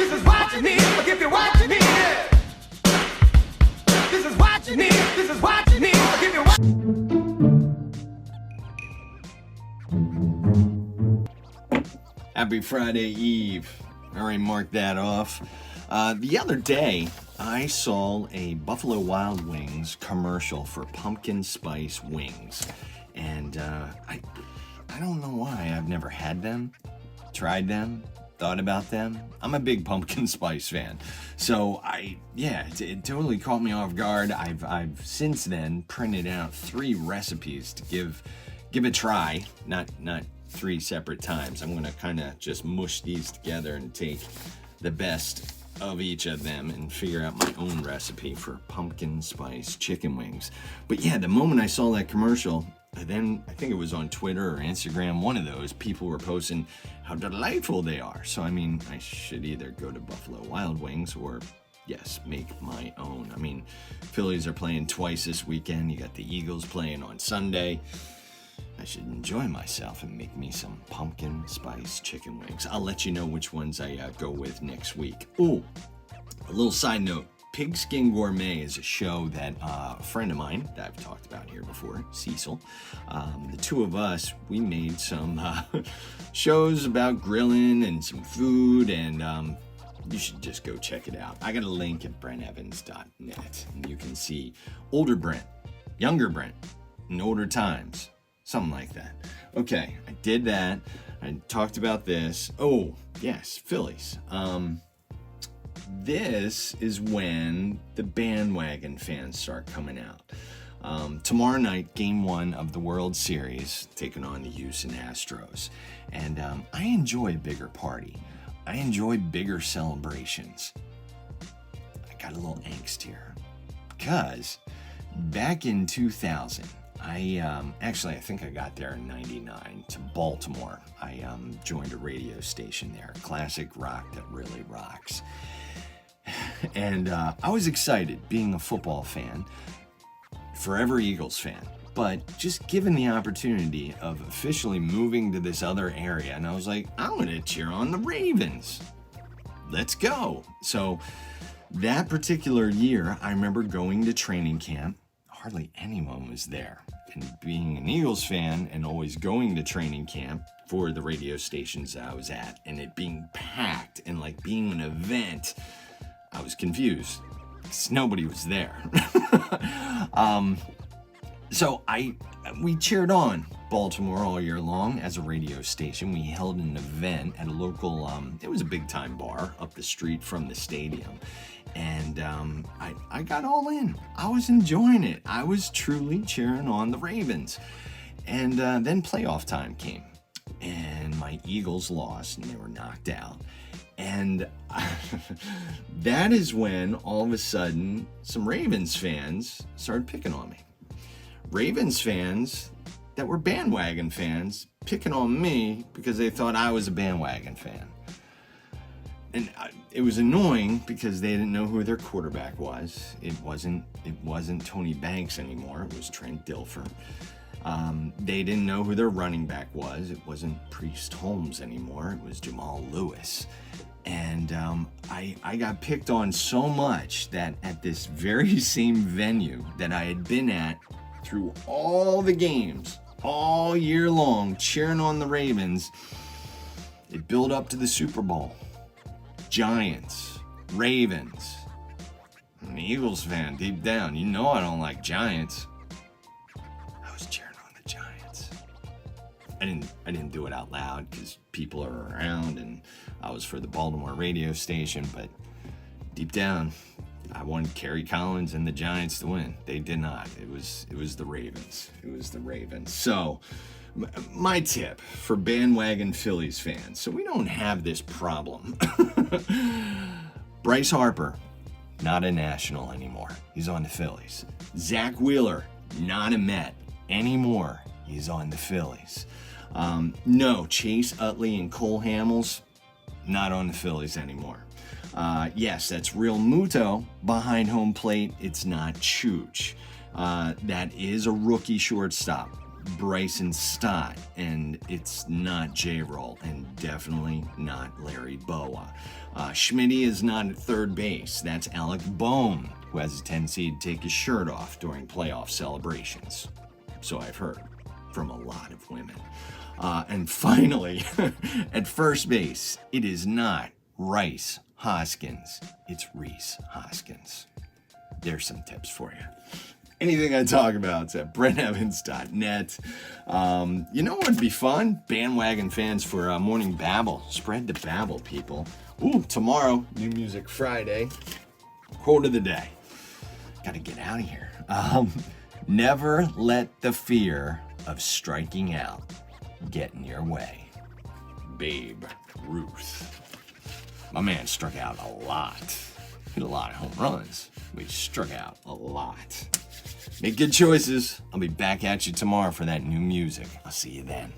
This is what you need. I'll give you what you need. This is what you need. This is what you need. I'll give you what. Happy Friday Eve. All right, mark that off. The other day, I saw a Buffalo Wild Wings commercial for pumpkin spice wings. And I don't know why. I've never had them, tried them, thought about them. I'm a big pumpkin spice fan. So it totally caught me off guard. I've since then printed out 3 recipes to give a try. Not 3 separate times. I'm gonna kind of just mush these together and take the best of each of them and figure out my own recipe for pumpkin spice chicken wings. But yeah, the moment I saw that commercial, then I think it was on Twitter or Instagram, one of those, people were posting how delightful they are. So I mean, I should either go to Buffalo Wild Wings or, yes, make my own. I mean, Phillies are playing twice this weekend. You got the Eagles playing on Sunday. I should enjoy myself and make me some pumpkin spice chicken wings. I'll let you know which ones I go with next week. Ooh, a little side note. Pigskin Gourmet is a show that a friend of mine that I've talked about here before, Cecil, the two of us, we made some shows about grilling and some food, and you should just go check it out. I got a link at brentevans.net, and you can see older Brent, younger Brent, in older times. Something like that. Okay, I did that. I talked about this. Oh, yes, Phillies. This is when the Bandwagon Fans start coming out. Tomorrow night, Game 1 of the World Series, taking on the Houston Astros. And I enjoy a bigger party. I enjoy bigger celebrations. I got a little angst here. Because back in 2000, I think I got there in 99 to Baltimore. I joined a radio station there, classic rock that really rocks. And I was excited being a football fan, forever Eagles fan, but just given the opportunity of officially moving to this other area, and I was like, I'm going to cheer on the Ravens. Let's go. So that particular year, I remember going to training camp. Hardly anyone was there. And being an Eagles fan and always going to training camp for the radio stations that I was at, and it being packed and like being an event, I was confused because nobody was there. So we cheered on Baltimore all year long as a radio station. We held an event at a local, it was a big time bar up the street from the stadium. And I got all in. I was enjoying it. I was truly cheering on the Ravens. And then playoff time came. And my Eagles lost and they were knocked out. And that is when all of a sudden some Ravens fans started picking on me. Ravens fans that were Bandwagon fans picking on me because they thought I was a Bandwagon fan. And it was annoying because they didn't know who their quarterback was. It wasn't Tony Banks anymore. It was Trent Dilfer. They didn't know who their running back was. It wasn't Priest Holmes anymore. It was Jamal Lewis. And I got picked on so much that at this very same venue that I had been at through all the games, all year long, cheering on the Ravens, it built up to the Super Bowl. Giants, Ravens. I'm an Eagles fan deep down. You know I don't like Giants. I was cheering on the Giants. I didn't do it out loud because people are around and I was for the Baltimore radio station, but deep down I wanted Kerry Collins and the Giants to win. They did not. It was the Ravens. It was the Ravens. So my tip for Bandwagon Phillies fans, so we don't have this problem. Bryce Harper, not a National anymore. He's on the Phillies. Zach Wheeler, not a Met anymore. He's on the Phillies. No, Chase Utley and Cole Hamels, not on the Phillies anymore. Yes, that's Real Muto behind home plate. It's not Chooch. That is a rookie shortstop. Bryson Stott, and it's not J-Roll, and definitely not Larry Boa. Schmitty is not at third base. That's Alec Bohm, who has a tendency to take his shirt off during playoff celebrations. So I've heard from a lot of women. And finally, at first base, it is not Rice Hoskins. It's Reese Hoskins. There's some tips for you. Anything I talk about is at BrentEvans.net. You know what would be fun? Bandwagon Fans for Morning Babble. Spread the babble, people. Ooh, tomorrow, New Music Friday. Quote of the day. Gotta get out of here. Never let the fear of striking out get in your way. Babe Ruth. My man struck out a lot. Hit a lot of home runs. We struck out a lot. Make good choices. I'll be back at you tomorrow for that new music. I'll see you then.